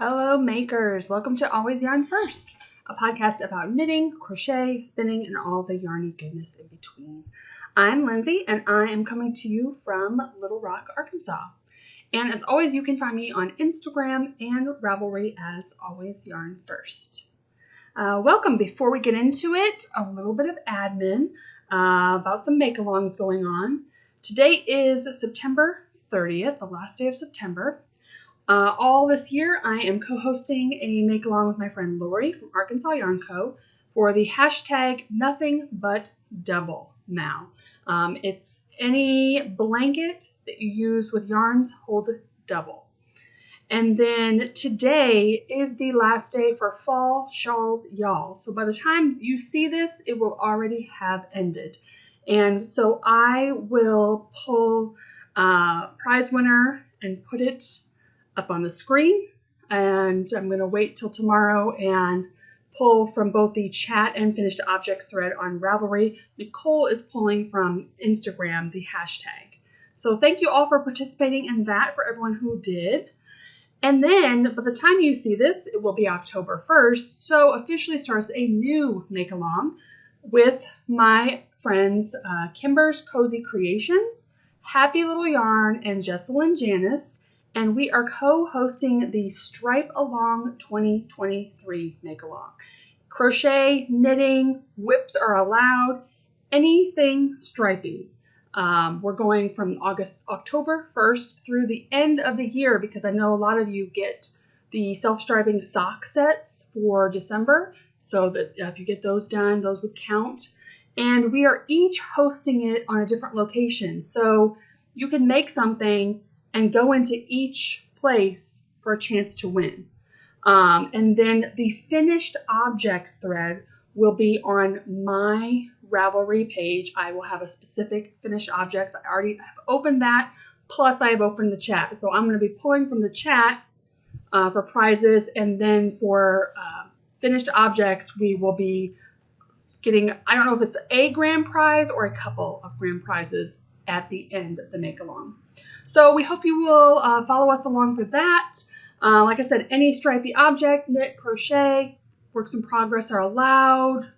Hello makers, welcome to Always Yarn First, a podcast about knitting, crochet, spinning, and all the yarny goodness in between. I'm Lindsay and I am coming to you from Little Rock, Arkansas. And as always, you can find me on Instagram and Ravelry as Always Yarn First. Welcome. Before we get into it, a little bit of admin about some make-alongs going on. Today is September 30th, the last day of September. All this year, I am co-hosting a make-along with my friend Lori from Arkansas Yarn Co. for the hashtag Nothing But Double Mal. It's any blanket that you use with yarns, hold double. And then today is the last day for Fall Shawls Y'all. So by the time you see this, it will already have ended. And so I will pull prize winner and put it up on the screen. And I'm going to wait till tomorrow and pull from both the chat and finished objects thread on Ravelry. Nicole is pulling from Instagram the hashtag. So thank you all for participating in that, for everyone who did. And then by the time you see this, it will be October 1st. So officially starts a new make-along with my friends Kimbers Cozy Creations, Happy Little Yarn, and Jesselyn Janice. And we are co-hosting the Stripe Along 2023 make-along. Crochet, knitting, whips are allowed, anything striping. We're going from October 1st through the end of the year because I know a lot of you get the self-striping sock sets for December. So that if you get those done, those would count. And we are each hosting it on a different location. So you can make something and go into each place for a chance to win. And then the finished objects thread will be on my Ravelry page. I will have a specific finished objects. I already have opened that, plus I have opened the chat. So I'm going to be pulling from the chat for prizes, and then for finished objects, we will be getting, I don't know if it's a grand prize or a couple of grand prizes at the end of the make-along. So we hope you will follow us along for that. Like I said, any stripy object, knit, crochet, works in progress are allowed.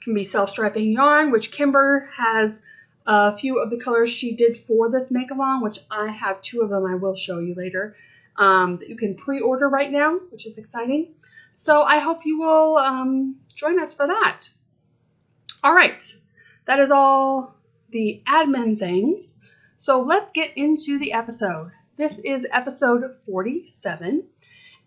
Can be self-striping yarn, which Kimber has a few of the colors she did for this make-along, which I have two of them I will show you later, that you can pre-order right now, which is exciting. So I hope you will join us for that. All right, that is all the admin things. So let's get into the episode. This is episode 47.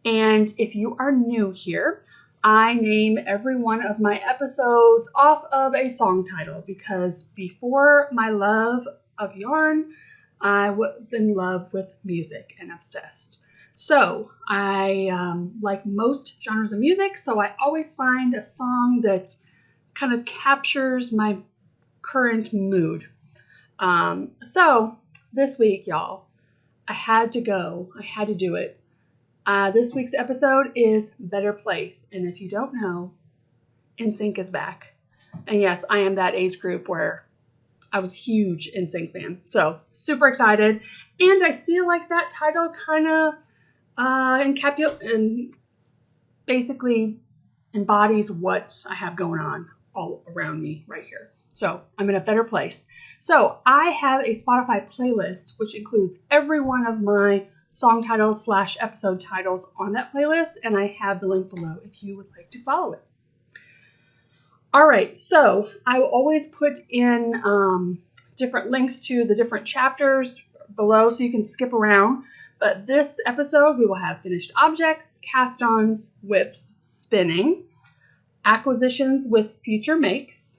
And if you are new here, I name every one of my episodes off of a song title because before my love of yarn, I was in love with music and obsessed. So I like most genres of music, so I always find a song that kind of captures my current mood. So this week, y'all, I had to go. I had to do it. This week's episode is Better Place. And if you don't know, NSYNC is back. And yes, I am that age group where I was a huge NSYNC fan. So super excited. And I feel like that title kind of basically embodies what I have going on all around me right here. So I'm in a better place. So I have a Spotify playlist, which includes every one of my song titles / episode titles on that playlist. And I have the link below if you would like to follow it. All right. So I will always put in different links to the different chapters below so you can skip around. But this episode, we will have finished objects, cast-ons, whips, spinning, acquisitions with future makes.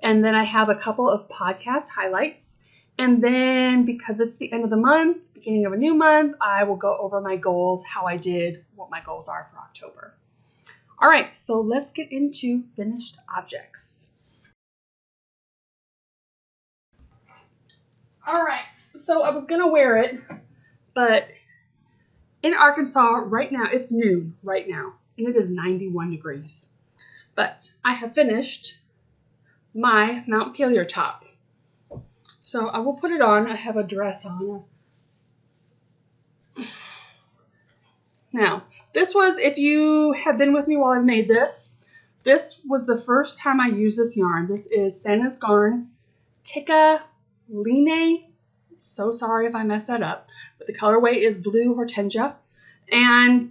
And then I have a couple of podcast highlights. And then because it's the end of the month, beginning of a new month, I will go over my goals, how I did, what my goals are for October. All right, so let's get into finished objects. All right, so I was going to wear it, but in Arkansas right now, it's noon right now, and it is 91 degrees. But I have finished my Montpellier top. So I will put it on. I have a dress on. Now, this was, if you have been with me while I've made this was the first time I used this yarn. This is Sandnes Garn, Tykk Line. So sorry if I messed that up, but the colorway is Blue Hortensia. And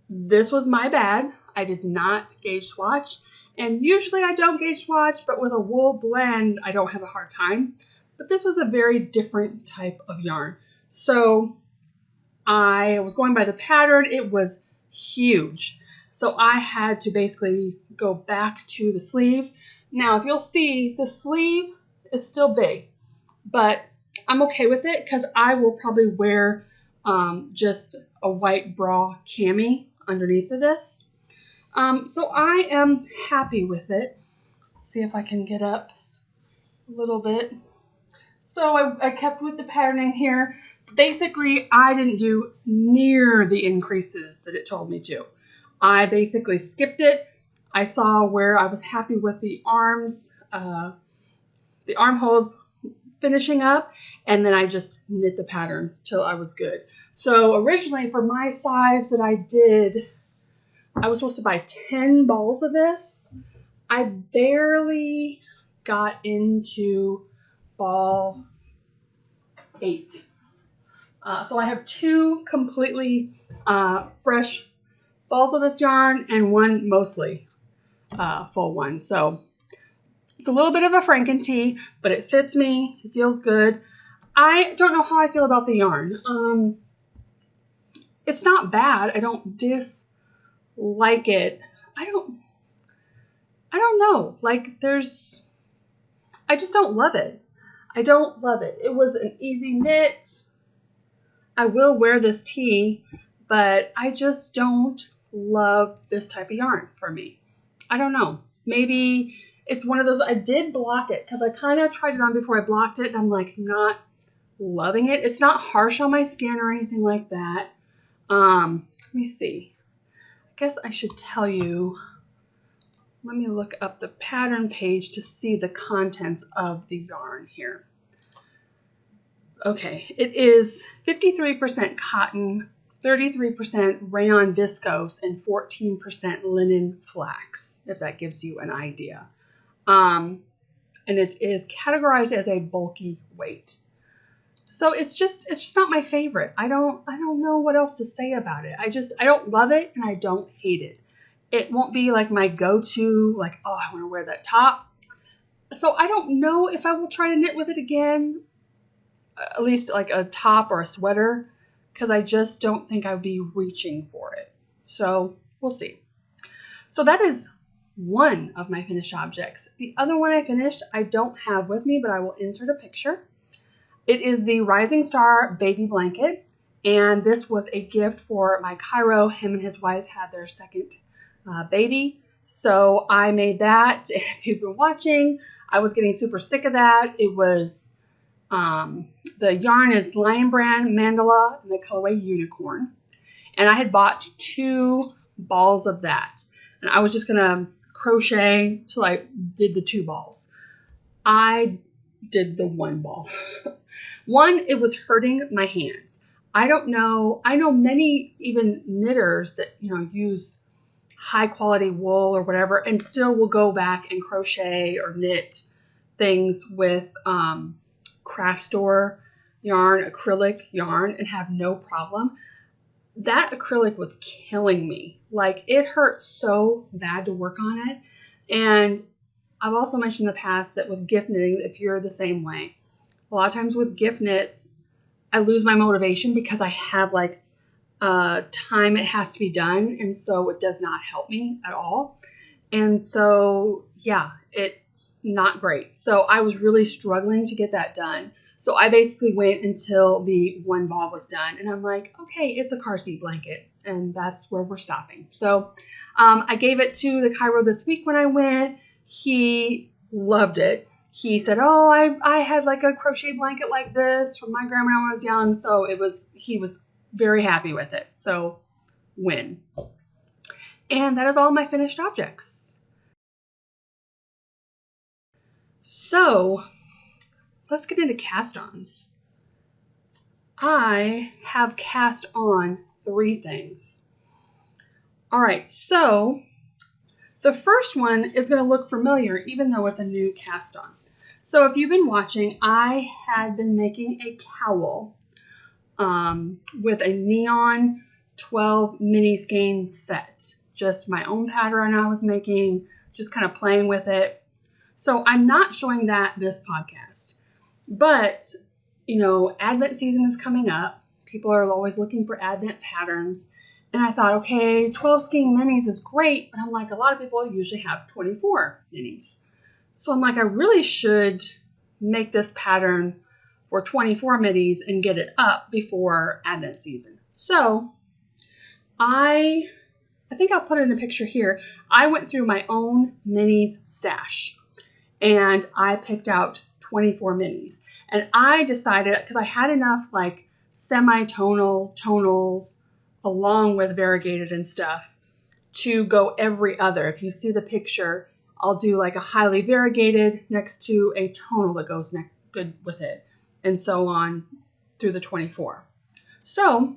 this was my bad. I did not gauge swatch. And usually I don't gauge swatch, but with a wool blend, I don't have a hard time. But this was a very different type of yarn. So I was going by the pattern. It was huge. So I had to basically go back to the sleeve. Now, if you'll see, the sleeve is still big, but I'm okay with it because I will probably wear just a white bra cami underneath of this. So I am happy with it. Let's see if I can get up a little bit. So I kept with the patterning here. Basically, I didn't do near the increases that it told me to. I basically skipped it. I saw where I was happy with the arms, the armholes finishing up, and then I just knit the pattern till I was good. So originally for my size that I did, I was supposed to buy 10 balls of this. I barely got into ball 8. So I have 2 completely fresh balls of this yarn and 1 mostly full one. So it's a little bit of a Franken tee, but it fits me. It feels good. I don't know how I feel about the yarn. It's not bad. I don't dislike it. I don't know. Like I just don't love it. I don't love it. It was an easy knit. I will wear this tee, but I just don't love this type of yarn for me. I don't know. Maybe it's one of those, I did block it because I kind of tried it on before I blocked it, and I'm like, I'm not loving it. It's not harsh on my skin or anything like that. Let me see. I guess I should tell you, let me look up the pattern page to see the contents of the yarn here. Okay, it is 53% cotton, 33% rayon viscose, and 14% linen flax, if that gives you an idea. And it is categorized as a bulky weight. So it's just not my favorite. I don't know what else to say about it. I don't love it and I don't hate it. It won't be like my go-to, like, oh, I want to wear that top. So I don't know if I will try to knit with it again, at least like a top or a sweater, because I just don't think I would be reaching for it. So we'll see. So that is one of my finished objects. The other one I finished, I don't have with me, but I will insert a picture. It is the Rising Star baby blanket, and this was a gift for my Cairo. Him and his wife had their second baby, so I made that. If you've been watching, I was getting super sick of that. It was, the yarn is Lion Brand Mandala and the colorway Unicorn, and I had bought 2 balls of that, and I was just gonna crochet till I did the 2 balls. I did the 1 ball. One, it was hurting my hands. I don't know. I know many even knitters that, use high quality wool or whatever and still will go back and crochet or knit things with craft store yarn, acrylic yarn, and have no problem. That acrylic was killing me. Like, it hurt so bad to work on it. And I've also mentioned in the past that with gift knitting, if you're the same way, a lot of times with gift knits, I lose my motivation because I have like time it has to be done. And so it does not help me at all. And so, yeah, it's not great. So I was really struggling to get that done. So I basically went until the 1 ball was done. And I'm like, okay, it's a car seat blanket. And that's where we're stopping. So I gave it to the Cairo this week when I went. He loved it. He said, oh, I had like a crochet blanket like this from my grandma when I was young. So he was very happy with it. So win. And that is all my finished objects. So let's get into cast-ons. I have cast on 3 things. All right, so the first one is going to look familiar even though it's a new cast on. So if you've been watching, I had been making a cowl with a neon 12 mini skein set. Just my own pattern I was making, just kind of playing with it. So I'm not showing that this podcast. But, you know, Advent season is coming up. People are always looking for Advent patterns. And I thought, okay, 12 skein minis is great. But I'm like, a lot of people usually have 24 minis. So I'm like, I really should make this pattern for 24 minis and get it up before Advent season. So I think I'll put in a picture here. I went through my own minis stash and I picked out 24 minis. And I decided, because I had enough like semi-tonals, tonals, along with variegated and stuff, to go every other. If you see the picture, I'll do like a highly variegated next to a tonal that goes good with it, and so on through the 24. So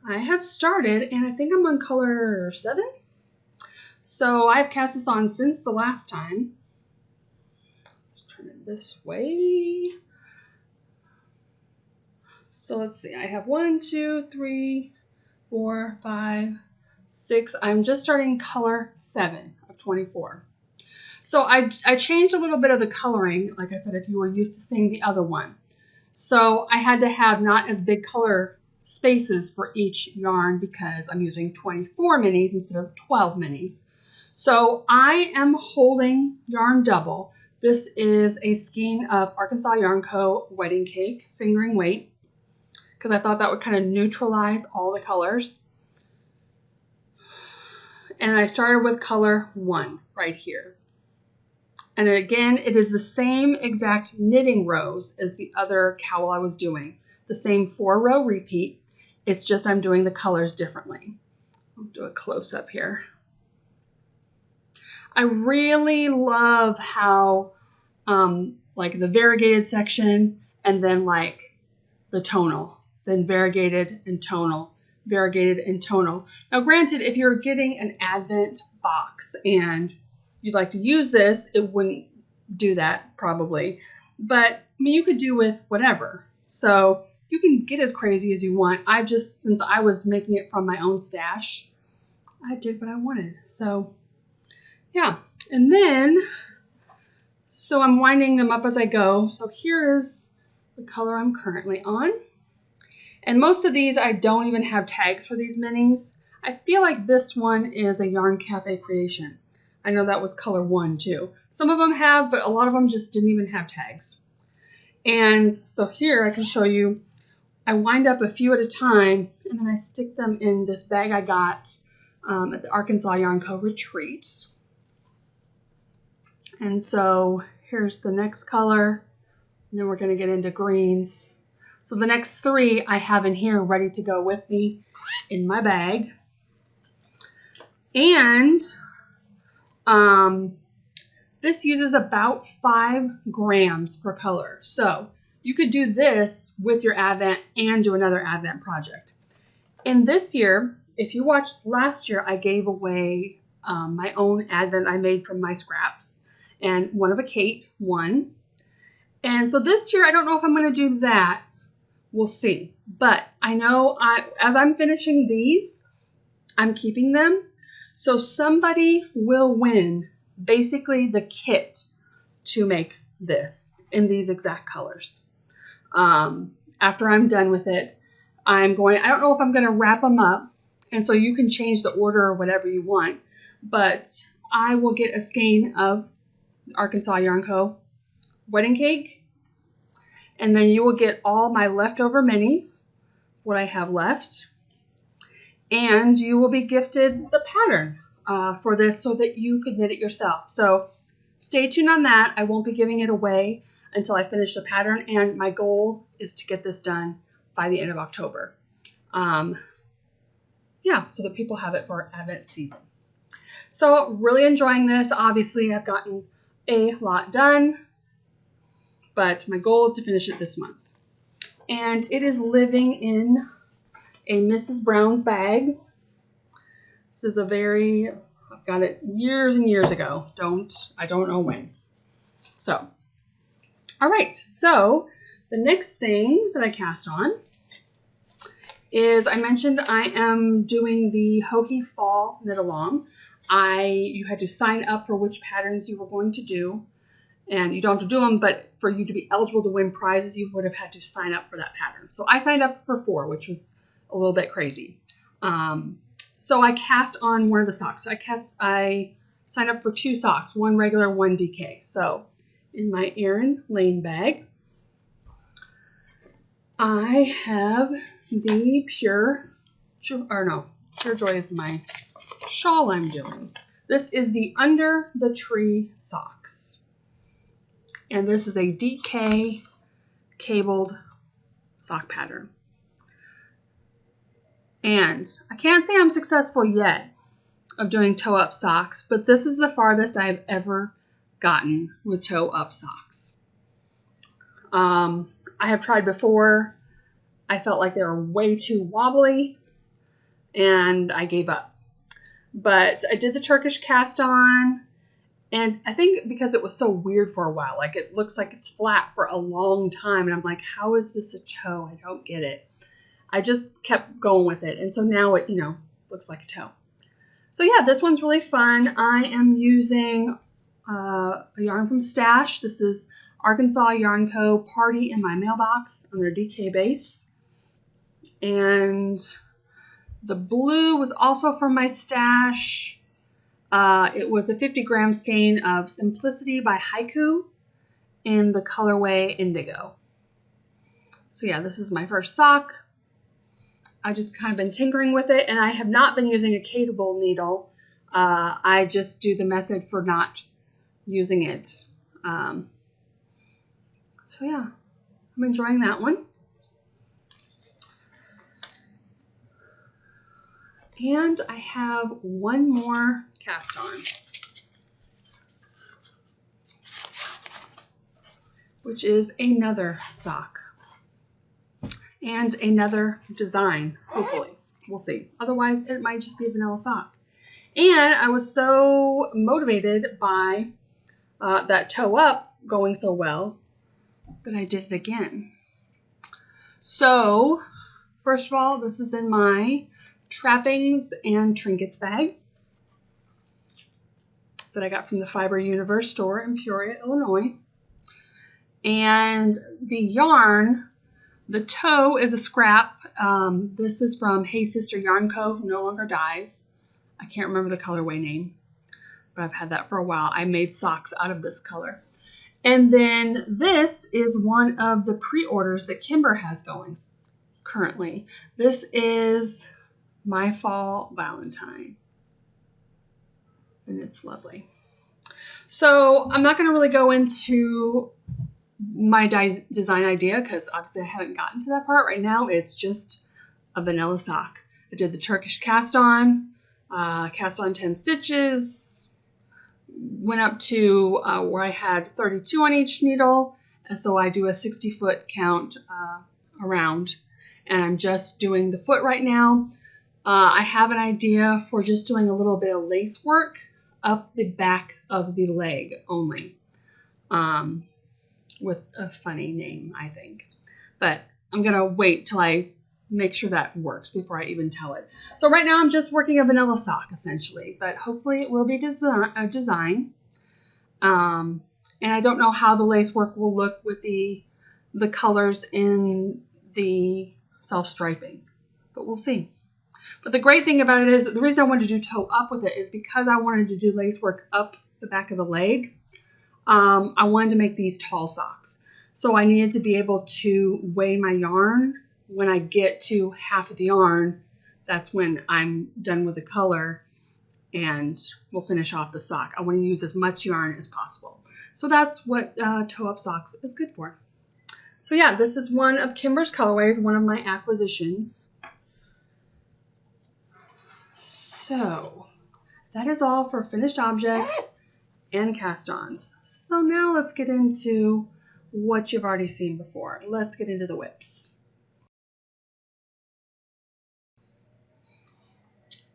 I have started, and I think I'm on color 7. So I've cast this on since the last time. Let's turn it this way. So let's see, I have 1, 2, 3, 4, 5, 6. I'm just starting color 7 of 24. So I changed a little bit of the coloring, like I said, if you were used to seeing the other one. So I had to have not as big color spaces for each yarn because I'm using 24 minis instead of 12 minis. So I am holding yarn double. This is a skein of Arkansas Yarn Co. Wedding Cake fingering weight, because I thought that would kind of neutralize all the colors. And I started with color 1 right here. And again, it is the same exact knitting rows as the other cowl I was doing. The same 4-row repeat. It's just I'm doing the colors differently. I'll do a close-up here. I really love how like the variegated section and then like the tonal, then variegated and tonal, variegated and tonal. Now granted, if you're getting an Advent box and you'd like to use this, it wouldn't do that probably. But I mean, you could do with whatever. So you can get as crazy as you want. I just, since I was making it from my own stash, I did what I wanted. So yeah. And then, so I'm winding them up as I go. So here is the color I'm currently on. And most of these, I don't even have tags for these minis. I feel like this one is a Yarn Cafe creation. I know that was color 1 too. Some of them have, but a lot of them just didn't even have tags. And so here I can show you, I wind up a few at a time and then I stick them in this bag I got at the Arkansas Yarn Co. retreat. And so here's the next color, and then we're going to get into greens. So the next 3 I have in here ready to go with me in my bag. And this uses about 5 grams per color. So you could do this with your Advent and do another Advent project. And this year, if you watched last year, I gave away my own Advent I made from my scraps, and one of a Kate won. And so this year, I don't know if I'm going to do that. We'll see. But I know as I'm finishing these, I'm keeping them. So somebody will win basically the kit to make this in these exact colors. After I'm done with it, I don't know if I'm going to wrap them up. And so you can change the order or whatever you want. But I will get a skein of Arkansas Yarn Co. Wedding Cake. And then you will get all my leftover minis, what I have left. And you will be gifted the pattern for this so that you could knit it yourself. So stay tuned on that. I won't be giving it away until I finish the pattern. And my goal is to get this done by the end of October. Yeah, so that people have it for Advent season. So really enjoying this. Obviously, I've gotten a lot done, but my goal is to finish it this month. And it is living in a Mrs. Brown's Bags. This is a very, I've got it years and years ago. I don't know when. So, all right. So the next thing that I cast on is, I mentioned I am doing the Hokey Fall Knit Along. You had to sign up for which patterns you were going to do. And you don't have to do them, but for you to be eligible to win prizes, you would have had to sign up for that pattern. So I signed up for 4, which was a little bit crazy. So I cast on one of the socks. So I signed up for 2 socks, 1 regular, 1 DK. So in my Erin Lane bag, I have the Pure Joy is my shawl I'm doing. This is the Under the Tree socks. And this is a DK cabled sock pattern. And I can't say I'm successful yet of doing toe-up socks, but this is the farthest I've ever gotten with toe-up socks. I have tried before. I felt like they were way too wobbly, and I gave up. But I did the Turkish cast on, and I think because it was so weird for a while, like it looks like it's flat for a long time, and I'm like, how is this a toe? I don't get it. I just kept going with it, and so now it, looks like a toe. So yeah, this one's really fun. I am using a yarn from Stash. This is Arkansas Yarn Co. Party in My Mailbox on their DK base. And the blue was also from my stash. It was a 50-gram skein of Simplicity by Hikoo in the colorway Indigo. So yeah, this is my first sock. I've just kind of been tinkering with it, and I have not been using a cateable needle. I just do the method for not using it. So yeah, I'm enjoying that one. And I have one more cast on, which is another sock and another design, hopefully. We'll see. Otherwise, it might just be a vanilla sock. And I was so motivated by that toe up going so well that I did it again. So, first of all, this is in my trappings and trinkets bag that I got from the Fiber Universe store in Peoria, Illinois. And the yarn, the toe is a scrap. This is from Hey Sister Yarn Co., who no longer dyes. I can't remember the colorway name, but I've had that for a while. I made socks out of this color. And then this is one of the pre-orders that Kimber has going currently. This is My Fall Valentine, and it's lovely. So I'm not going to really go into my design idea because obviously I haven't gotten to that part right now. It's just a vanilla sock. I did the Turkish cast on 10 stitches, went up to where I had 32 on each needle, and so I do a 60-foot count around, and I'm just doing the foot right now. I have an idea for just doing a little bit of lace work up the back of the leg only, with a funny name, I think. But I'm going to wait till I make sure that works before I even tell it. So right now I'm just working a vanilla sock, essentially, but hopefully it will be a design. And I don't know how the lace work will look with the colors in the self-striping, but we'll see. But the great thing about it is, the reason I wanted to do toe up with it is because I wanted to do lace work up the back of the leg. I wanted to make these tall socks. So I needed to be able to weigh my yarn. When I get to half of the yarn, that's when I'm done with the color and we'll finish off the sock. I want to use as much yarn as possible. So that's what toe up socks is good for. So yeah, this is one of Kimber's colorways, one of my acquisitions. So that is all for finished objects and cast-ons. So now let's get into what you've already seen before. Let's get into the whips.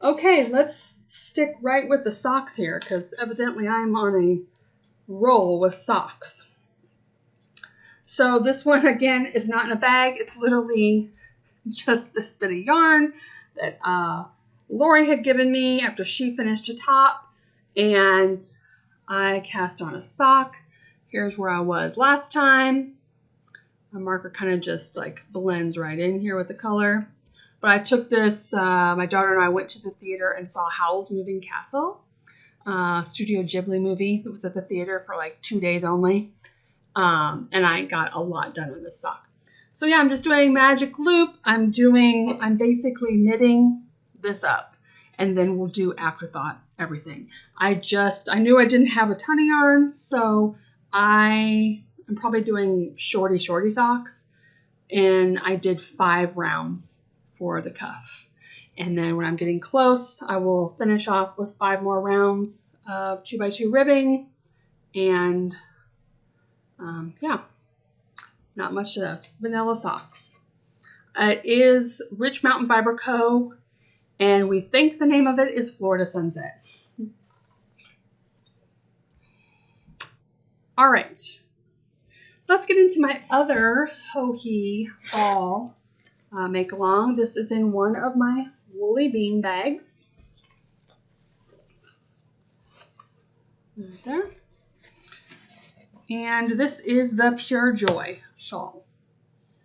Okay, let's stick right with the socks here because evidently I'm on a roll with socks. So this one again is not in a bag. It's literally just this bit of yarn that Lori had given me after she finished a top, and I cast on a sock. Here's where I was last time. My marker kind of just like blends right in here with the color. But I took this, my daughter and I went to the theater and saw Howl's Moving Castle, Studio Ghibli movie that was at the theater for like 2 days only. And I got a lot done in this sock. So yeah, I'm just doing magic loop. I'm basically knitting this up, and then we'll do afterthought everything. I knew I didn't have a ton of yarn, so I'm probably doing shorty socks, and I did 5 rounds for the cuff. And then when I'm getting close, I will finish off with 5 more rounds of 2x2 ribbing, and yeah, not much to those. Vanilla socks. It is Rich Mountain Fiber Co., and we think the name of it is Florida Sunset. All right, let's get into my other Hohi ball make along. This is in one of my woolly bean bags. Right there. And this is the Pure Joy shawl.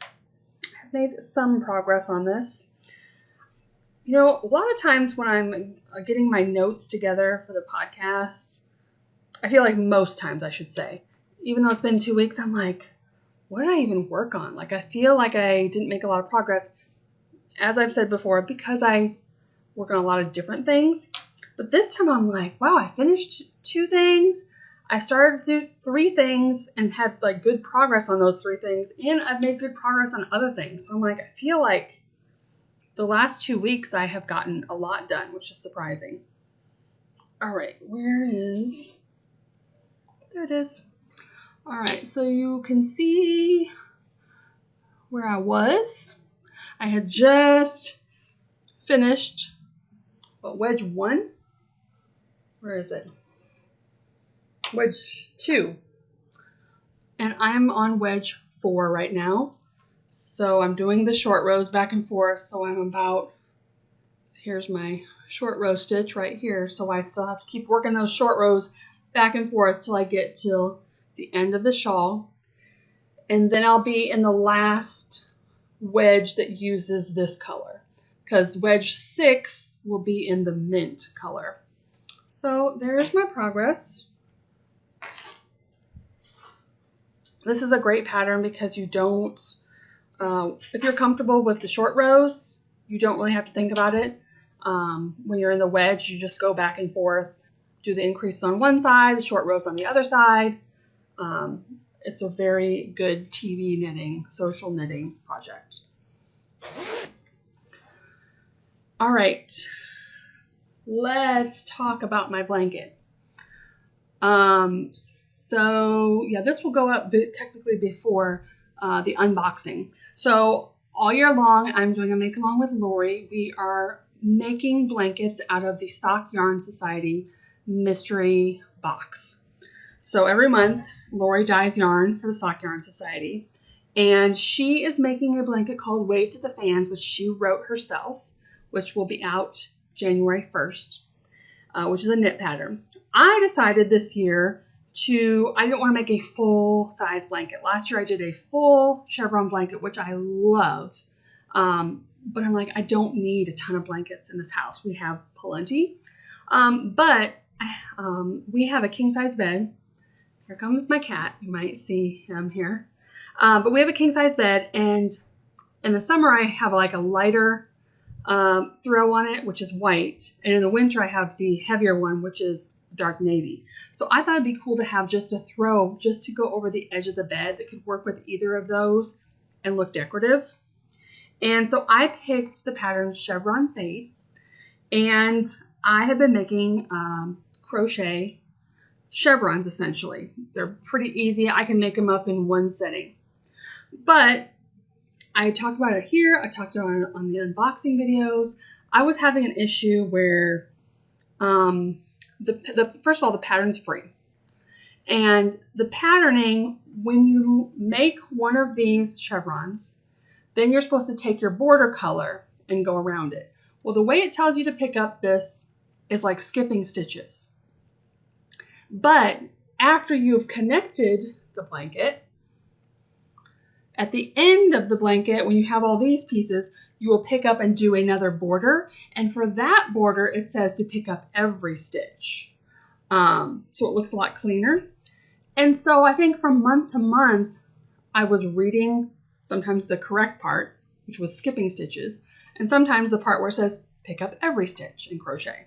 I've made some progress on this. You know, a lot of times when I'm getting my notes together for the podcast, I feel like most times I should say, even though it's been 2 weeks, I'm like, what did I even work on? Like, I feel like I didn't make a lot of progress, as I've said before, because I work on a lot of different things. But this time I'm like, wow, I finished 2 things. I started to do 3 things and had like good progress on those 3 things. And I've made good progress on other things. So I'm like, I feel like the last 2 weeks I have gotten a lot done, which is surprising. All right, there it is. All right, so you can see where I was. I had just finished wedge 1. Where is it? Wedge 2. And I'm on wedge 4 right now. So I'm doing the short rows back and forth. So here's my short row stitch right here. So I still have to keep working those short rows back and forth till I get till the end of the shawl. And then I'll be in the last wedge that uses this color, because wedge 6 will be in the mint color. So there's my progress. This is a great pattern because you don't, if you're comfortable with the short rows, you don't really have to think about it. When you're in the wedge, you just go back and forth, do the increases on one side, the short rows on the other side. It's a very good TV knitting, social knitting project. All right, let's talk about my blanket. So yeah, this will go up technically before the unboxing. So all year long, I'm doing a make along with Lori. We are making blankets out of the Sock Yarn Society mystery box. So every month, Lori dyes yarn for the Sock Yarn Society, and she is making a blanket called Wave to the Fans, which she wrote herself, which will be out January 1st, which is a knit pattern. I decided this year I didn't want to make a full size blanket. Last year I did a full chevron blanket, which I love. But I'm like, I don't need a ton of blankets in this house. We have plenty. But we have a king size bed. Here comes my cat. You might see him here. But we have a king size bed, and in the summer I have like a lighter throw on it, which is white. And in the winter I have the heavier one, which is dark navy. So I thought it'd be cool to have just a throw just to go over the edge of the bed that could work with either of those and look decorative. And so I picked the pattern Chevron Fade, and I have been making crochet chevrons essentially. They're pretty easy. I can make them up in one setting. But I talked about it here. I talked about it on the unboxing videos. I was having an issue where first of all, the pattern's free. And the patterning, when you make one of these chevrons, then you're supposed to take your border color and go around it. Well, the way it tells you to pick up this is like skipping stitches. But after you've connected the blanket, at the end of the blanket, when you have all these pieces, you will pick up and do another border. And for that border, it says to pick up every stitch. So it looks a lot cleaner. And so I think from month to month, I was reading sometimes the correct part, which was skipping stitches, and sometimes the part where it says pick up every stitch in crochet,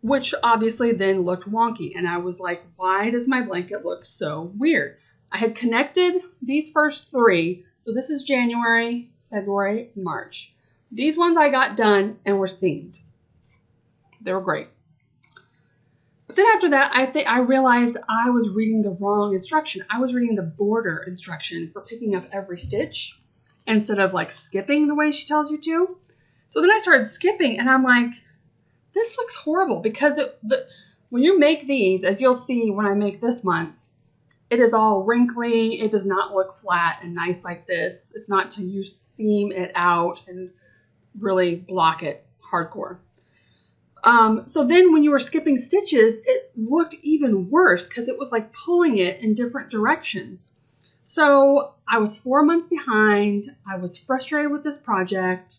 which obviously then looked wonky. And I was like, why does my blanket look so weird? I had connected these first three. So this is January, February, March. These ones I got done and were seamed. They were great. But then after that, I realized I was reading the wrong instruction. I was reading the border instruction for picking up every stitch instead of like skipping the way she tells you to. So then I started skipping and I'm like, this looks horrible because when you make these, as you'll see when I make this month's, it is all wrinkly. It does not look flat and nice like this. It's not till you seam it out and really block it hardcore. So then when you were skipping stitches, it looked even worse because it was like pulling it in different directions. So I was 4 months behind. I was frustrated with this project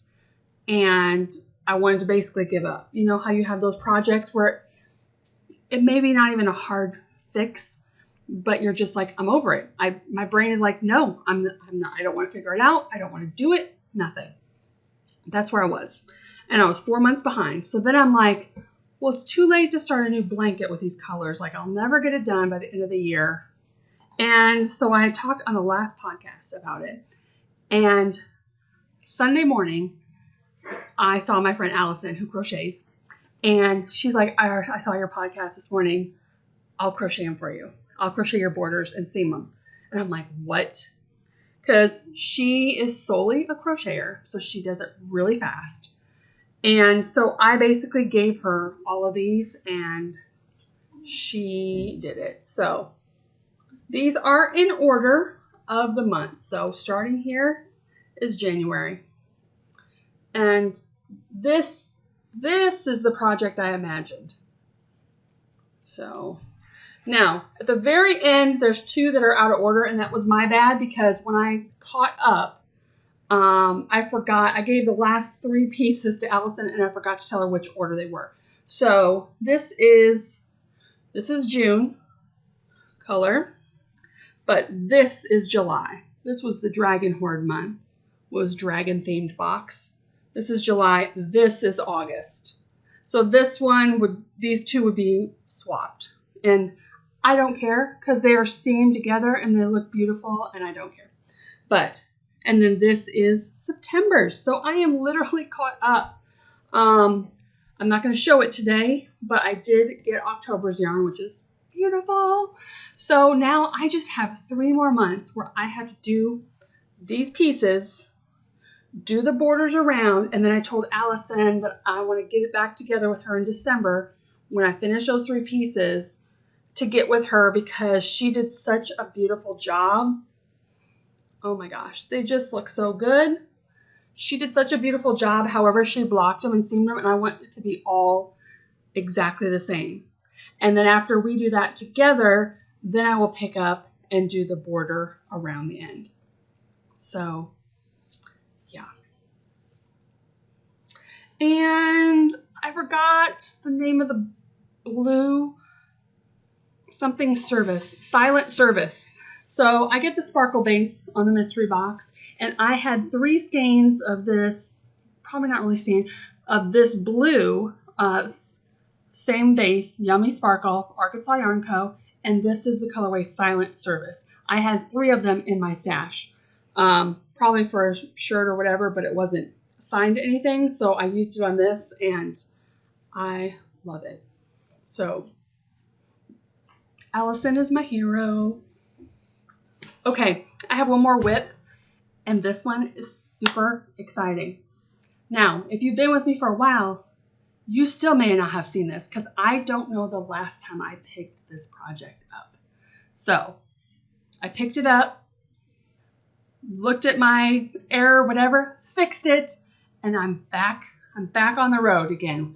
and I wanted to basically give up. You know how you have those projects where it may be not even a hard fix, but you're just like, I'm over it. My brain is like, no, I'm not. I don't want to figure it out. I don't want to do it. Nothing. That's where I was. And I was 4 months behind. So then I'm like, well, it's too late to start a new blanket with these colors. Like I'll never get it done by the end of the year. And so I talked on the last podcast about it. And Sunday morning, I saw my friend Allison who crochets. And she's like, I saw your podcast this morning. I'll crochet them for you. I'll crochet your borders and seam them. And I'm like, what? Because she is solely a crocheter. So she does it really fast. And so I basically gave her all of these and she did it. So these are in order of the months. So starting here is January. And this is the project I imagined. So now at the very end, there's two that are out of order and that was my bad because when I caught up, I forgot. I gave the last three pieces to Allison and I forgot to tell her which order they were. So this is June color, but this is July. This was the Dragon Horde month, was dragon themed box. This is July. This is August. So these two would be swapped. And I don't care because they are seamed together and they look beautiful and I don't care. And then this is September. So I am literally caught up. I'm not going to show it today, but I did get October's yarn, which is beautiful. So now I just have 3 more months where I have to do these pieces, do the borders around, and then I told Allison that I want to get it back together with her in December when I finish those 3 pieces to get with her because she did such a beautiful job. Oh my gosh, they just look so good. She did such a beautiful job. However, she blocked them and seamed them, and I want it to be all exactly the same. And then after we do that together, then I will pick up and do the border around the end. So, yeah. And I forgot the name of the blue something service, Silent Service. So I get the sparkle base on the mystery box, and I had 3 skeins of this, probably not really skein, of this blue, same base, Yummy Sparkle, Arkansas Yarn Co., and this is the colorway Silent Service. I had 3 of them in my stash, probably for a shirt or whatever, but it wasn't signed to anything, so I used it on this, and I love it. So Allison is my hero. Okay, I have one more whip, and this one is super exciting. Now, if you've been with me for a while, you still may not have seen this because I don't know the last time I picked this project up. So I picked it up, looked at my error, whatever, fixed it, and I'm back on the road again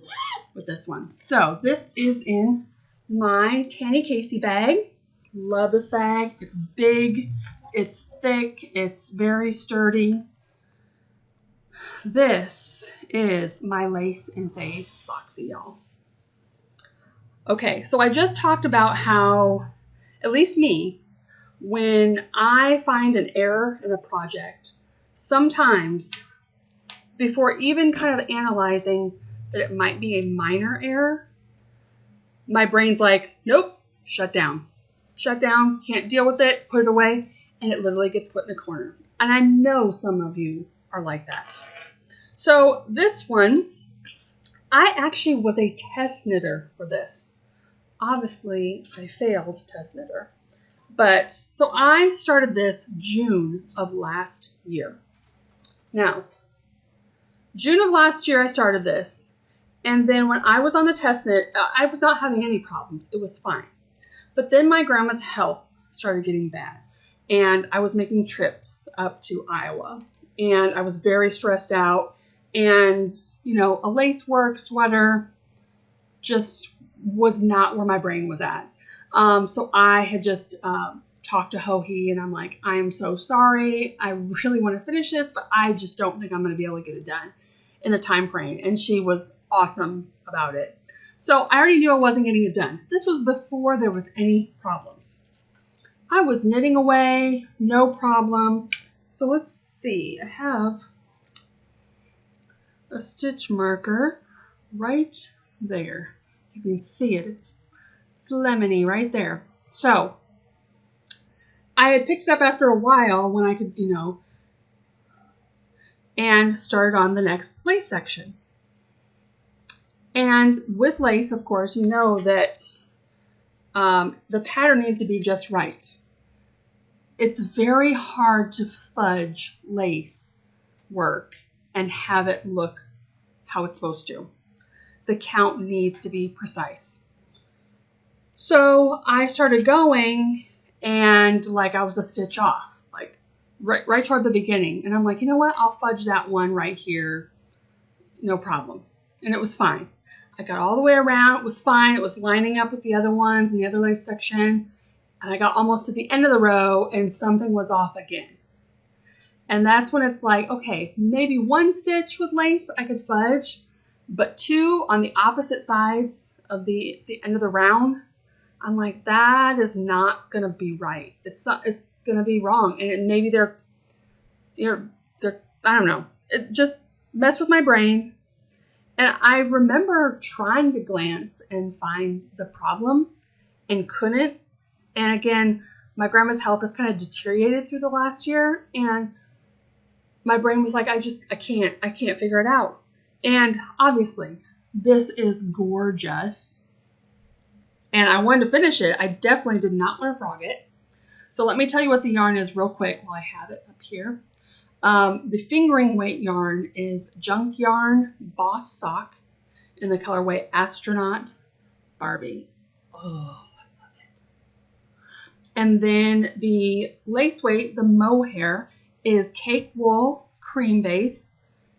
with this one. So this is in my Tanny Casey bag. Love this bag. It's big, it's thick, it's very sturdy. This is my Lace and Faith boxy, y'all. Okay, so I just talked about how, at least me, when I find an error in a project, sometimes before even kind of analyzing that it might be a minor error, my brain's like, nope, shut down, can't deal with it, put it away, and it literally gets put in a corner. And I know some of you are like that. So this one, I actually was a test knitter for this. Obviously, I failed test knitter. But, so I started this June of last year. Now, June of last year, I started this. And then when I was on the test knit, I was not having any problems. It was fine. But then my grandma's health started getting bad. And I was making trips up to Iowa. And I was very stressed out. And, you know, a lace work sweater just was not where my brain was at. So I had just talked to Hohi, and I'm like, I'm so sorry. I really want to finish this, but I just don't think I'm going to be able to get it done in the time frame. And she was awesome about it. So I already knew I wasn't getting it done. This was before there was any problems. I was knitting away, no problem. So let's see. I have a stitch marker right there. You can see it. It's lemony right there. So I had picked it up after a while when I could, you know, and started on the next lace section. And with lace, of course, you know that the pattern needs to be just right. It's very hard to fudge lace work and have it look how it's supposed to. The count needs to be precise. So I started going, and like I was a stitch off, like right toward the beginning. And I'm like, you know what? I'll fudge that one right here. No problem. And it was fine. I got all the way around. It was fine. It was lining up with the other ones in the other lace section. And I got almost to the end of the row, and something was off again. And that's when it's like, okay, maybe one stitch with lace I could fudge, but two on the opposite sides of the end of the round, I'm like, that is not going to be right. It's going to be wrong. And maybe they're, I don't know. It just messed with my brain. And I remember trying to glance and find the problem and couldn't. And again, my grandma's health has kind of deteriorated through the last year. And my brain was like, I can't figure it out. And obviously, this is gorgeous. And I wanted to finish it. I definitely did not want to frog it. So let me tell you what the yarn is real quick while I have it up here. The fingering weight yarn is Junk Yarn Boss Sock in the colorway Astronaut Barbie. Oh, I love it. And then the lace weight, the mohair, is Cake Wool Cream Base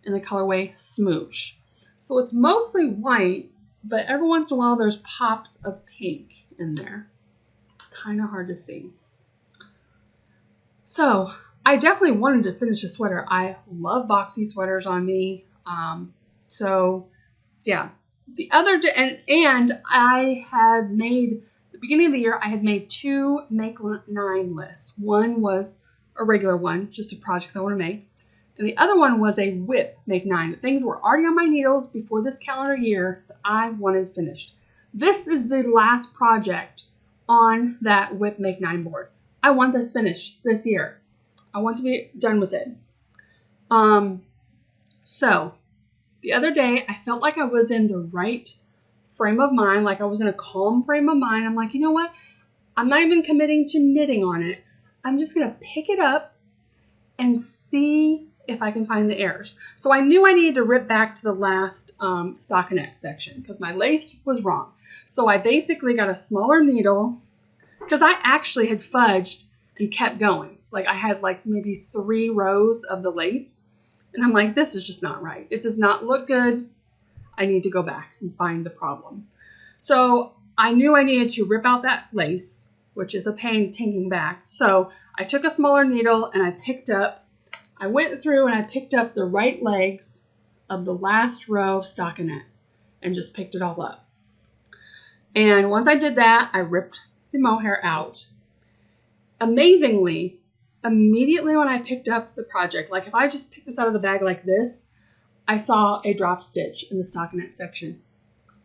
in the colorway Smooch. So it's mostly white, but every once in a while there's pops of pink in there. It's kind of hard to see. So I definitely wanted to finish a sweater. I love boxy sweaters on me. So yeah, the other day, and I had made, the beginning of the year, I had made 2 Make 9 lists. One was a regular one, just a project I want to make. And the other one was a whip Make 9. The things were already on my needles before this calendar year that I wanted finished. This is the last project on that whip Make 9 board. I want this finished this year. I want to be done with it. So the other day I felt like I was in the right frame of mind, like I was in a calm frame of mind. I'm like, you know what? I'm not even committing to knitting on it. I'm just going to pick it up and see if I can find the errors. So I knew I needed to rip back to the last stockinette section because my lace was wrong. So I basically got a smaller needle because I actually had fudged and kept going. Like I had like maybe 3 rows of the lace and I'm like, this is just not right. It does not look good. I need to go back and find the problem. So I knew I needed to rip out that lace, which is a pain taking back. So I took a smaller needle and I went through and I picked up the right legs of the last row of stockinette and just picked it all up. And once I did that, I ripped the mohair out. Amazingly, immediately when I picked up the project, like if I just picked this out of the bag like this, I saw a drop stitch in the stockinette section.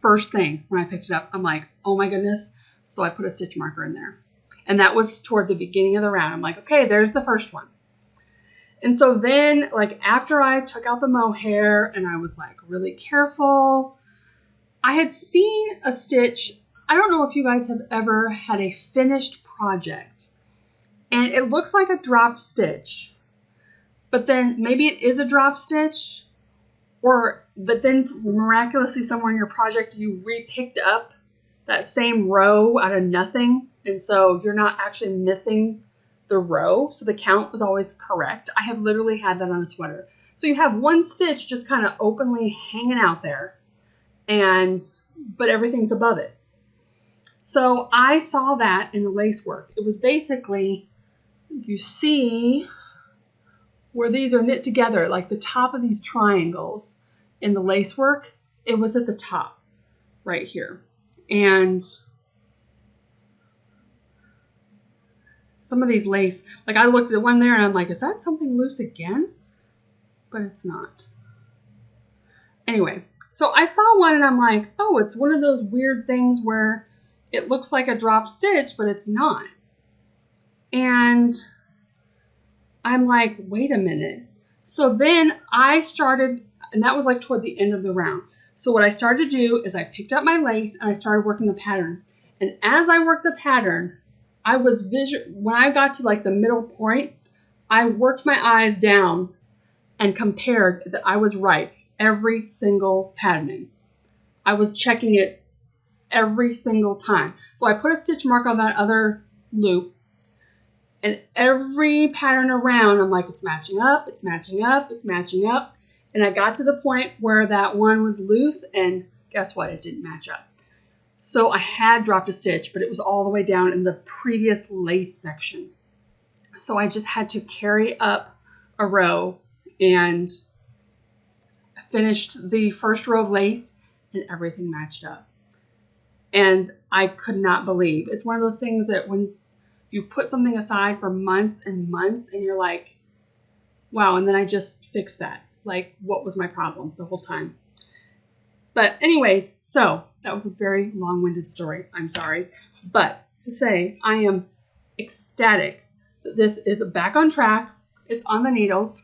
First thing when I picked it up, I'm like, oh my goodness. So I put a stitch marker in there. And that was toward the beginning of the round. I'm like, okay, there's the first one. And so then, like, after I took out the mohair and I was like really careful, I had seen a stitch. I don't know if you guys have ever had a finished project and it looks like a drop stitch, but then maybe it is a drop stitch, but then miraculously somewhere in your project you re-picked up that same row out of nothing. And so you're not actually missing the row, so the count was always correct. I have literally had that on a sweater. So you have one stitch just kind of openly hanging out there, but everything's above it. So I saw that in the lace work. It was basically, if you see where these are knit together, like the top of these triangles in the lace work, it was at the top right here. And some of these lace, like I looked at one there and I'm like, is that something loose again? But it's not. Anyway, so I saw one and I'm like, oh, it's one of those weird things where it looks like a drop stitch, but it's not. And I'm like, wait a minute. So then I started, and that was like toward the end of the round. So what I started to do is I picked up my lace and I started working the pattern. And as I worked the pattern, when I got to like the middle point, I worked my eyes down and compared that I was right every single patterning. I was checking it every single time. So I put a stitch mark on that other loop and every pattern around, I'm like, it's matching up, it's matching up, it's matching up. And I got to the point where that one was loose and guess what? It didn't match up. So I had dropped a stitch, but it was all the way down in the previous lace section. So I just had to carry up a row and finished the first row of lace and everything matched up. And I could not believe. It's one of those things that when you put something aside for months and months and you're like, wow, and then I just fixed that. Like, what was my problem the whole time? But anyways, so that was a very long-winded story. I'm sorry. But to say, I am ecstatic that this is back on track. It's on the needles.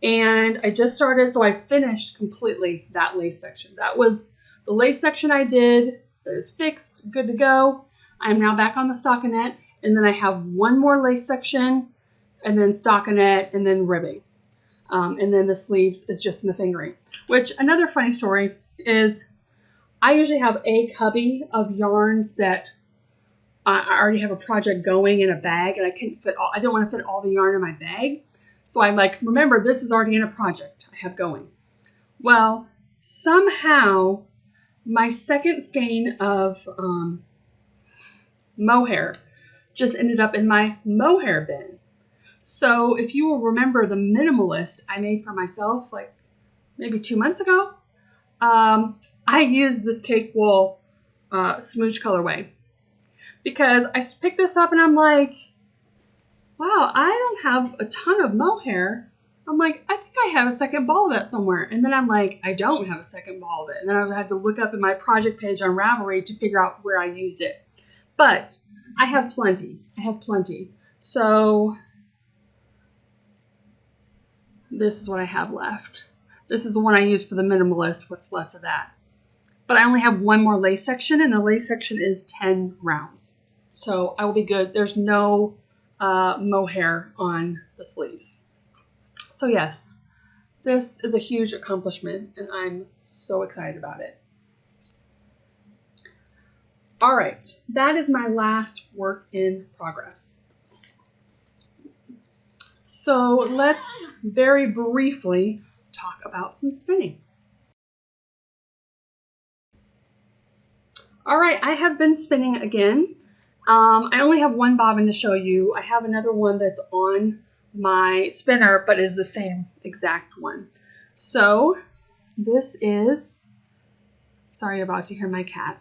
And I just started, so I finished completely that lace section. That was the lace section I did. That is fixed, good to go. I'm now back on the stockinette. And then I have one more lace section, and then stockinette, and then ribbing. And then the sleeves is just in the fingering. Which, another funny story is I usually have a cubby of yarns that I already have a project going in a bag, and I didn't want to fit all the yarn in my bag. So I'm like, remember, this is already in a project I have going. Well, somehow my second skein of mohair just ended up in my mohair bin. So if you will remember the minimalist I made for myself like maybe 2 months ago, I used this cake wool smooch colorway because I picked this up and I'm like, wow, I don't have a ton of mohair. I'm like, I think I have a second ball of that somewhere. And then I'm like, I don't have a second ball of it. And then I had to look up in my project page on Ravelry to figure out where I used it. But I have plenty. So this is what I have left. This is the one I used for the minimalist, what's left of that. But I only have one more lace section, and the lace section is 10 rounds. So I will be good. There's no mohair on the sleeves. So yes, this is a huge accomplishment and I'm so excited about it. All right, that is my last work in progress. So let's very briefly talk about some spinning. All right, I have been spinning again. I only have one bobbin to show you. I have another one that's on my spinner, but is the same exact one. So this is, sorry, you're about to hear my cat.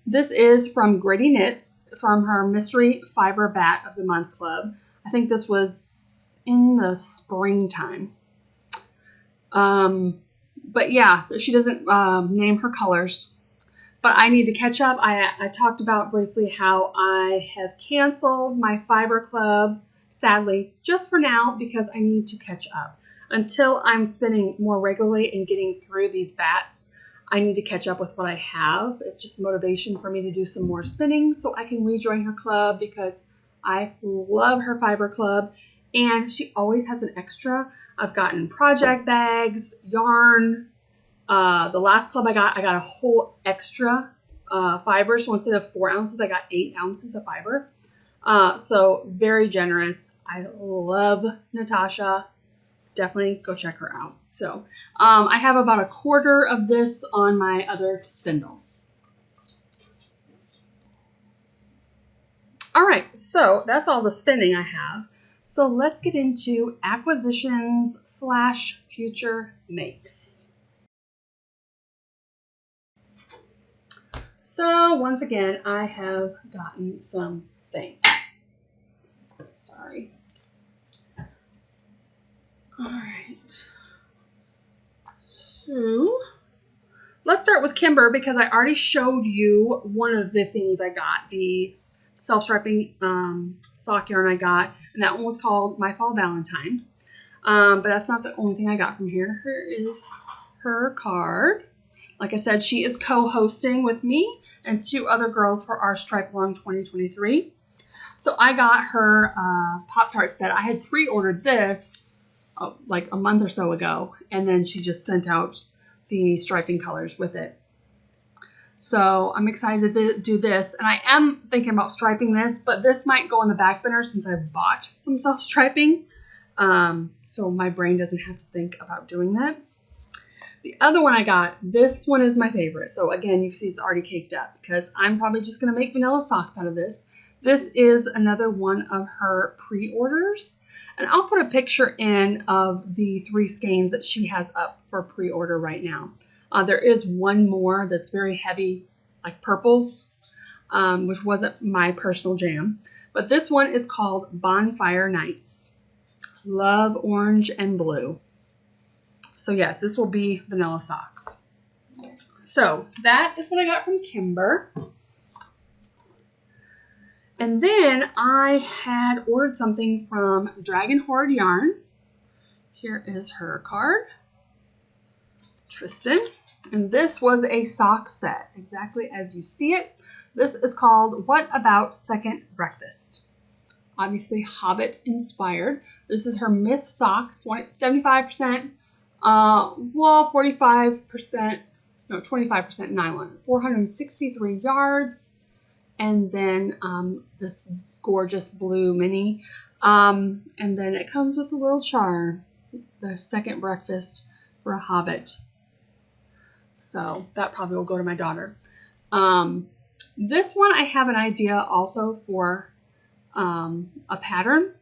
This is from Gritty Knits, from her Mystery Fiber Bat of the Month Club. I think this was in the springtime. But yeah, she doesn't name her colors. But I need to catch up. I talked about briefly how I have canceled my fiber club, sadly, just for now, because I need to catch up. Until I'm spinning more regularly and getting through these bats, I need to catch up with what I have. It's just motivation for me to do some more spinning so I can rejoin her club because I love her fiber club. And she always has an extra. I've gotten project bags, yarn. The last club I got a whole extra fiber. So instead of 4 ounces, I got 8 ounces of fiber. So very generous. I love Natasha. Definitely go check her out. So I have about a quarter of this on my other spindle. All right, so that's all the spinning I have. So let's get into acquisitions / future makes. So once again, I have gotten some things. Sorry. All right. So let's start with Kimber because I already showed you one of the things I got, the self-striping sock yarn I got, and that one was called My Fall Valentine. But that's not the only thing I got from here. Here is her card. Like I said, she is co-hosting with me and 2 other girls for our Stripe Along 2023. So I got her Pop-Tart set. I had pre-ordered this like a month or so ago, and then she just sent out the striping colors with it. So I'm excited to do this, and I am thinking about striping this, but this might go in the back burner since I bought some self-striping. So my brain doesn't have to think about doing that. The other one I got, this one is my favorite. So again, you see it's already caked up because I'm probably just going to make vanilla socks out of this. This is another one of her pre-orders. And I'll put a picture in of the 3 skeins that she has up for pre-order right now. There is one more that's very heavy, like purples, which wasn't my personal jam. But this one is called Bonfire Nights. Love orange and blue. So yes, this will be vanilla socks. So that is what I got from Kimber. And then I had ordered something from Dragon Horde Yarn. Here is her card. Tristan. And this was a sock set, exactly as you see it. This is called What About Second Breakfast? Obviously Hobbit inspired. This is her Myth socks, 75%, well, 45%, no, 25% nylon, 463 yards. And then this gorgeous blue mini. And then it comes with a little charm, the second breakfast for a hobbit. So that probably will go to my daughter. This one I have an idea also for a pattern.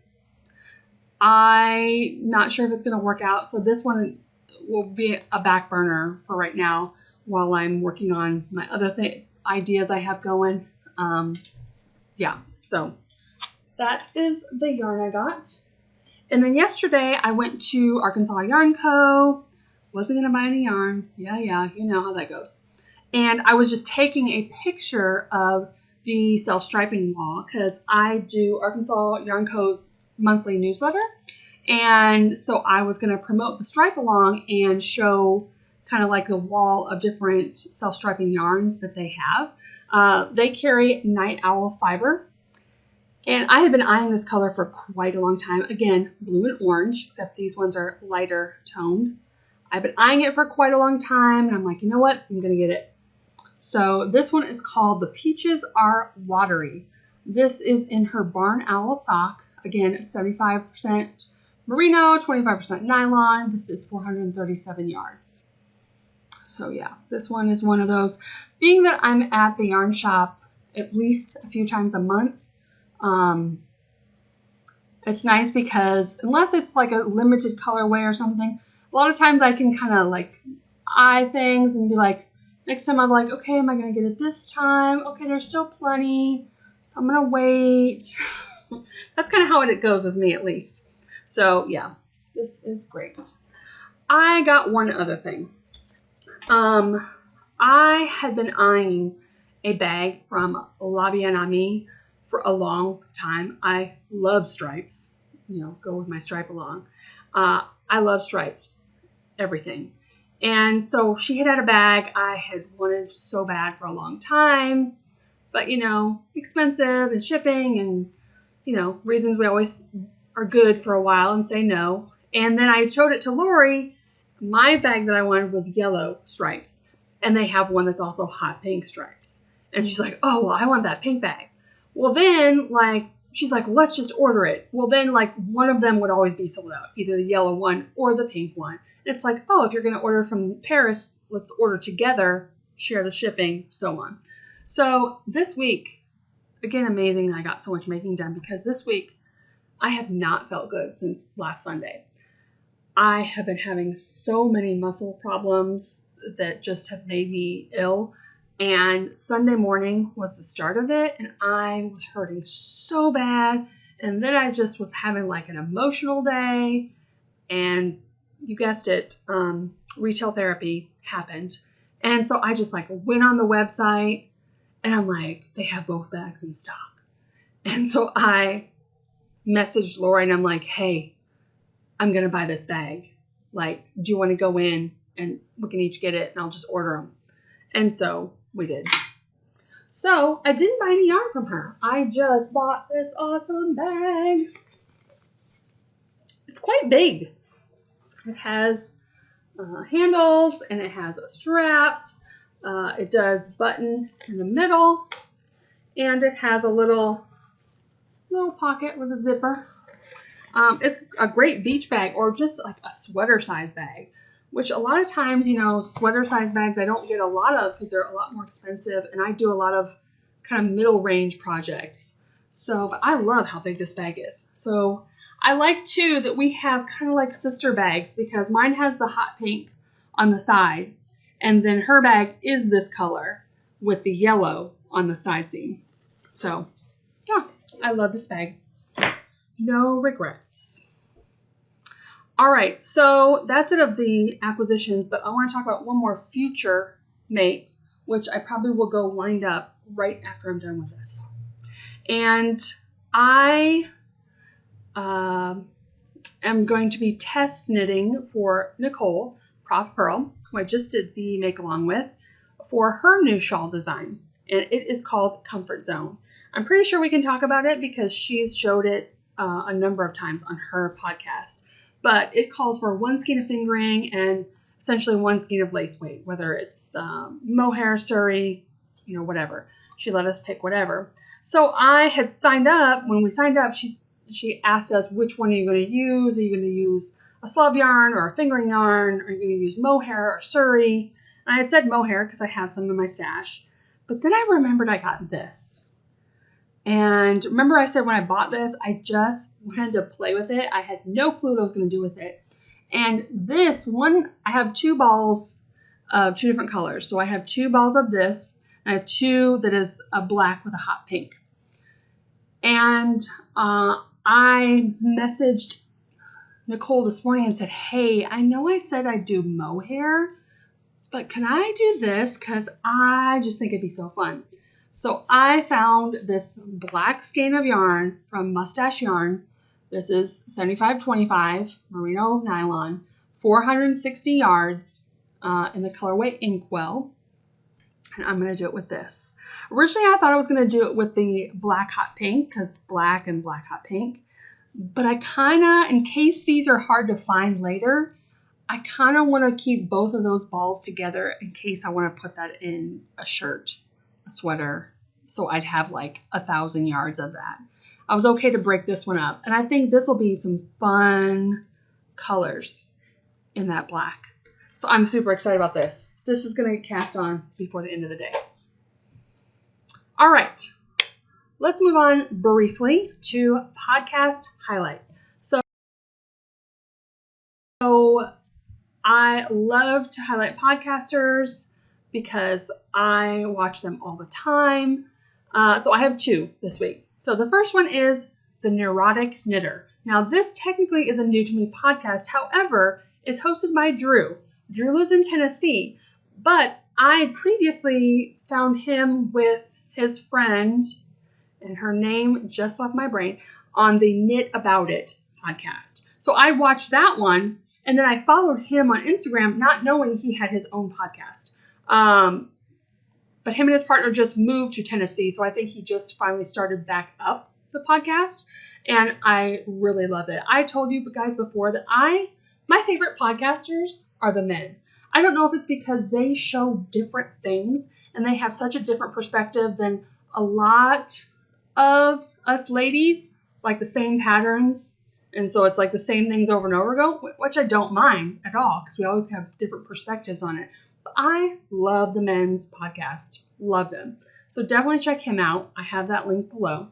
I'm not sure if it's going to work out. So this one will be a back burner for right now while I'm working on my other ideas I have going. Yeah, so that is the yarn I got. And then yesterday I went to Arkansas Yarn Co. Wasn't going to buy any yarn. Yeah, you know how that goes. And I was just taking a picture of the self-striping wall because I do Arkansas Yarn Co.'s monthly newsletter. And so I was going to promote the stripe along and show kind of like the wall of different self-striping yarns that they have. They carry Night Owl fiber. And I have been eyeing this color for quite a long time. Again, blue and orange, except these ones are lighter toned. I've been eyeing it for quite a long time, and I'm like, you know what? I'm going to get it. So this one is called The Peaches Are Watery. This is in her Barn Owl sock. Again, 75% merino, 25% nylon. This is 437 yards. So yeah, this one is one of those. Being that I'm at the yarn shop at least a few times a month, it's nice because unless it's like a limited colorway or something, a lot of times I can kind of like eye things and be like, next time I'm like, okay, am I going to get it this time? Okay, there's still plenty, so I'm going to wait. That's kind of how it goes with me, at least. So yeah, this is great. I got one other thing. I had been eyeing a bag from La Bien Amie for a long time. I love stripes, go with my stripe along. I love stripes, everything. And so she had a bag I had wanted so bad for a long time, but expensive and shipping and, reasons we always are good for a while and say no. And then I showed it to Lori. My bag that I wanted was yellow stripes, and they have one that's also hot pink stripes. And she's like, oh, well, I want that pink bag. Well, then, she's like, well, let's just order it. Well, then, one of them would always be sold out, either the yellow one or the pink one. And it's like, oh, if you're going to order from Paris, let's order together, share the shipping, so on. So this week, again, amazing, I got so much making done because this week I have not felt good since last Sunday. I have been having so many muscle problems that just have made me ill. And Sunday morning was the start of it, and I was hurting so bad. And then I just was having an emotional day, and you guessed it, retail therapy happened. And so I just went on the website, and I'm like, they have both bags in stock. And so I messaged Laura, and I'm like, hey, I'm going to buy this bag. Do you want to go in and we can each get it and I'll just order them? And so we did. So I didn't buy any yarn from her. I just bought this awesome bag. It's quite big. It has handles and it has a strap. It does button in the middle, and it has a little pocket with a zipper. It's a great beach bag or just a sweater size bag, which a lot of times, sweater size bags I don't get a lot of because they're a lot more expensive, and I do a lot of kind of middle range projects. So, but I love how big this bag is. So I like too that we have kind of sister bags because mine has the hot pink on the side, and then her bag is this color with the yellow on the side seam. So yeah, I love this bag. No regrets. All right, so that's it of the acquisitions, but I want to talk about one more future make, which I probably will go wind up right after I'm done with this. And I am going to be test knitting for Nicole, ProfPurl, who I just did the make along with, for her new shawl design. And it is called Comfort Zone. I'm pretty sure we can talk about it because she's showed it a number of times on her podcast. But it calls for one skein of fingering and essentially one skein of lace weight, whether it's mohair, surrey, whatever. She let us pick whatever. So I had signed up. When we signed up, she asked us, which one are you going to use? Are you going to use a slub yarn or a fingering yarn? Are you going to use mohair or surrey? And I had said mohair because I have some in my stash. But then I remembered I got this. And remember I said when I bought this, I just wanted to play with it. I had no clue what I was going to do with it. And this one, I have 2 balls of 2 different colors. So I have 2 balls of this. And I have 2 that is a black with a hot pink. And I messaged Nicole this morning and said, hey, I know I said I'd do mohair, but can I do this? Because I just think it'd be so fun. So I found this black skein of yarn from Mustache Yarn. This is 75/25 merino nylon, 460 yards in the colorway Inkwell. And I'm going to do it with this. Originally, I thought I was going to do it with the black hot pink because black and black hot pink. But I kind of, in case these are hard to find later, I kind of want to keep both of those balls together in case I want to put that in a shirt, a sweater. So I'd have like 1,000 yards of that. I was okay to break this one up. And I think this will be some fun colors in that black. So I'm super excited about this. This is going to get cast on before the end of the day. All right. Let's move on briefly to podcast highlight. So I love to highlight podcasters because I watch them all the time. So I have 2 this week. So the first one is The Neurotic Knitter. Now this technically is a new to me podcast. However, it's hosted by Drew. Drew lives in Tennessee, but I previously found him with his friend, and her name just left my brain, on the Knit About It podcast. So I watched that one, and then I followed him on Instagram, not knowing he had his own podcast. But him and his partner just moved to Tennessee, so I think he just finally started back up the podcast, and I really loved it. I told you guys before that my favorite podcasters are the men. I don't know if it's because they show different things, and they have such a different perspective than a lot of us ladies, like the same patterns. And so it's like the same things over and over again, which I don't mind at all because we always have different perspectives on it. But I love the men's podcast. Love them. So definitely check him out. I have that link below.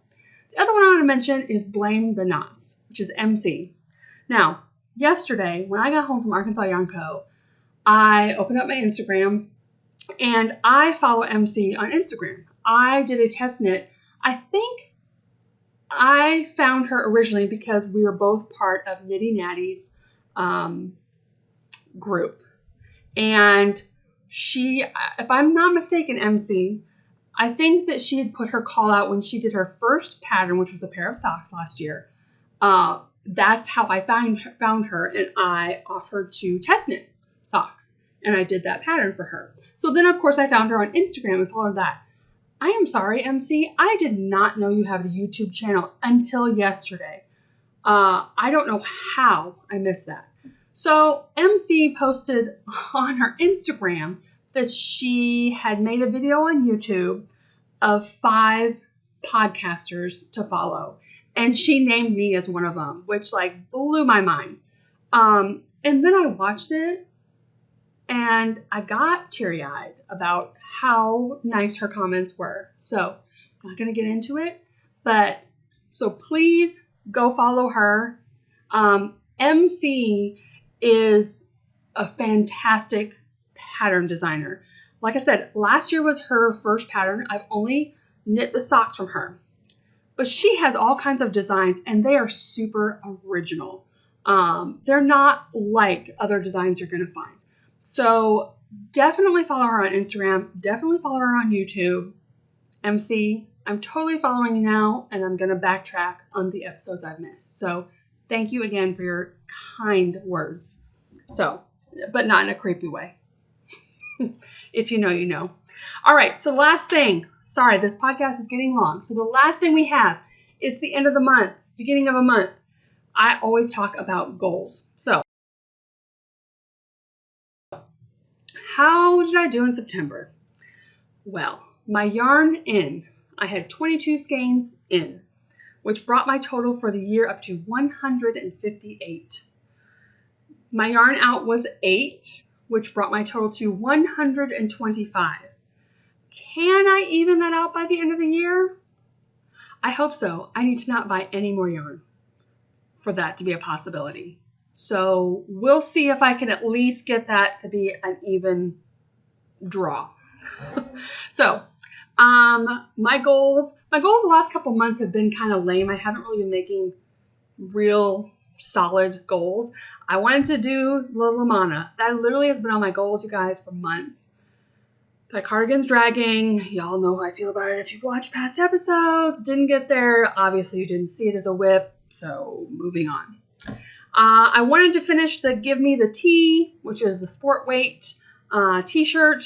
The other one I want to mention is Blame the Knots, which is MC. Now, yesterday when I got home from Arkansas Yarn Co., I opened up my Instagram and I follow MC on Instagram. I did a test knit. I think I found her originally because we were both part of Knitty Natty's group. And she, if I'm not mistaken, MC, I think that she had put her call out when she did her first pattern, which was a pair of socks last year. That's how I found her, and I offered to test knit socks. And I did that pattern for her. So then, of course, I found her on Instagram and followed that. I am sorry, MC. I did not know you have a YouTube channel until yesterday. I don't know how I missed that. So MC posted on her Instagram that she had made a video on YouTube of 5 podcasters to follow. And she named me as one of them, which like blew my mind. And then I watched it and I got teary-eyed about how nice her comments were. So I'm not going to get into it, but so please go follow her. MC is a fantastic pattern designer. Like I said, last year was her first pattern. I've only knit the socks from her, but she has all kinds of designs and they are super original. They're not like other designs you're going to find. So definitely follow her on Instagram. Definitely follow her on YouTube. MC, I'm totally following you now, and I'm going to backtrack on the episodes I've missed. So thank you again for your kind words. So, but not in a creepy way. If you know, you know. All right, so last thing. Sorry, this podcast is getting long. So the last thing we have, it's the end of the month, beginning of a month. I always talk about goals. So how did I do in September? Well, my yarn in, I had 22 skeins in, which brought my total for the year up to 158. My yarn out was 8, which brought my total to 125. Can I even that out by the end of the year? I hope so. I need to not buy any more yarn for that to be a possibility. So we'll see if I can at least get that to be an even draw. So my goals the last couple months have been kind of lame. I haven't really been making real solid goals. I wanted to do the Lamana. That literally has been on my goals, you guys, for months. That cardigan's dragging. Y'all know how I feel about it if you've watched past episodes. Didn't get there. Obviously, you didn't see it as a whip. So moving on. I wanted to finish the Give Me the Tea, which is the sport weight t-shirt.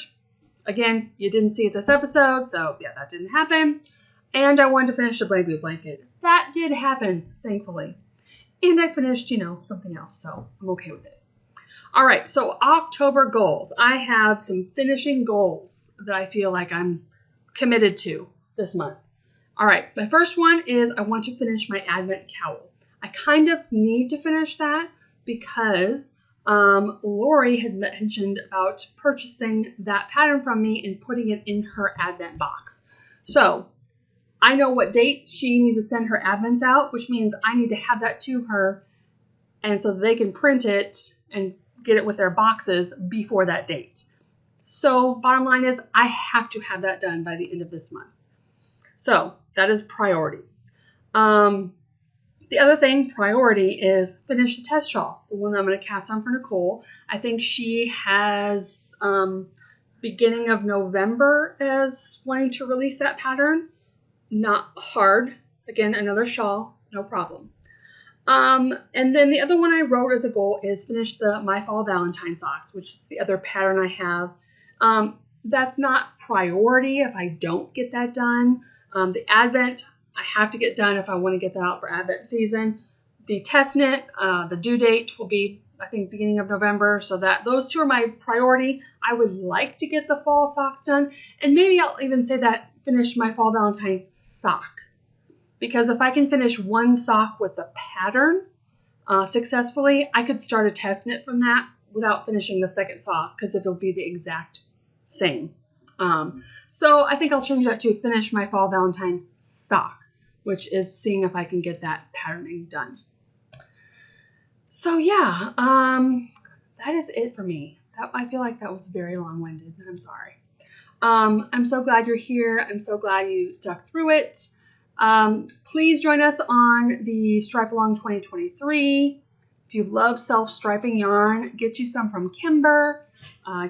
Again, you didn't see it this episode, so yeah, that didn't happen. And I wanted to finish the blanket blanket. That did happen, thankfully. And I finished, something else, so I'm okay with it. All right, so October goals. I have some finishing goals that I feel like I'm committed to this month. All right, my first one is I want to finish my Advent cowl. I kind of need to finish that because Lori had mentioned about purchasing that pattern from me and putting it in her Advent box. So I know what date she needs to send her Advents out, which means I need to have that to her, and so they can print it and get it with their boxes before that date. So bottom line is I have to have that done by the end of this month. So that is priority. The other thing, priority, is finish the test shawl, the one that I'm going to cast on for Nicole. I think she has beginning of November as wanting to release that pattern. Not hard. Again, another shawl, no problem. And then the other one I wrote as a goal is finish my fall Valentine socks, which is the other pattern I have. That's not priority if I don't get that done. The Advent, I have to get done if I want to get that out for Advent season. The test knit, the due date will be, I think, beginning of November. So those two are my priority. I would like to get the fall socks done. And maybe I'll even say that finish my fall Valentine sock. Because if I can finish one sock with the pattern successfully, I could start a test knit from that without finishing the second sock because it'll be the exact same. So I think I'll change that to finish my fall Valentine sock, which is seeing if I can get that patterning done. So yeah, that is it for me. I feel like that was very long-winded. I'm sorry. I'm so glad you're here. I'm so glad you stuck through it. Please join us on the Stripe Along 2023. If you love self-striping yarn, get you some from Kimbers,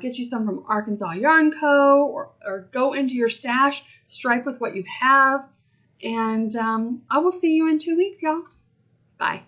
get you some from Arkansas Yarn Co., or go into your stash, stripe with what you have, and I will see you in 2 weeks, y'all. Bye.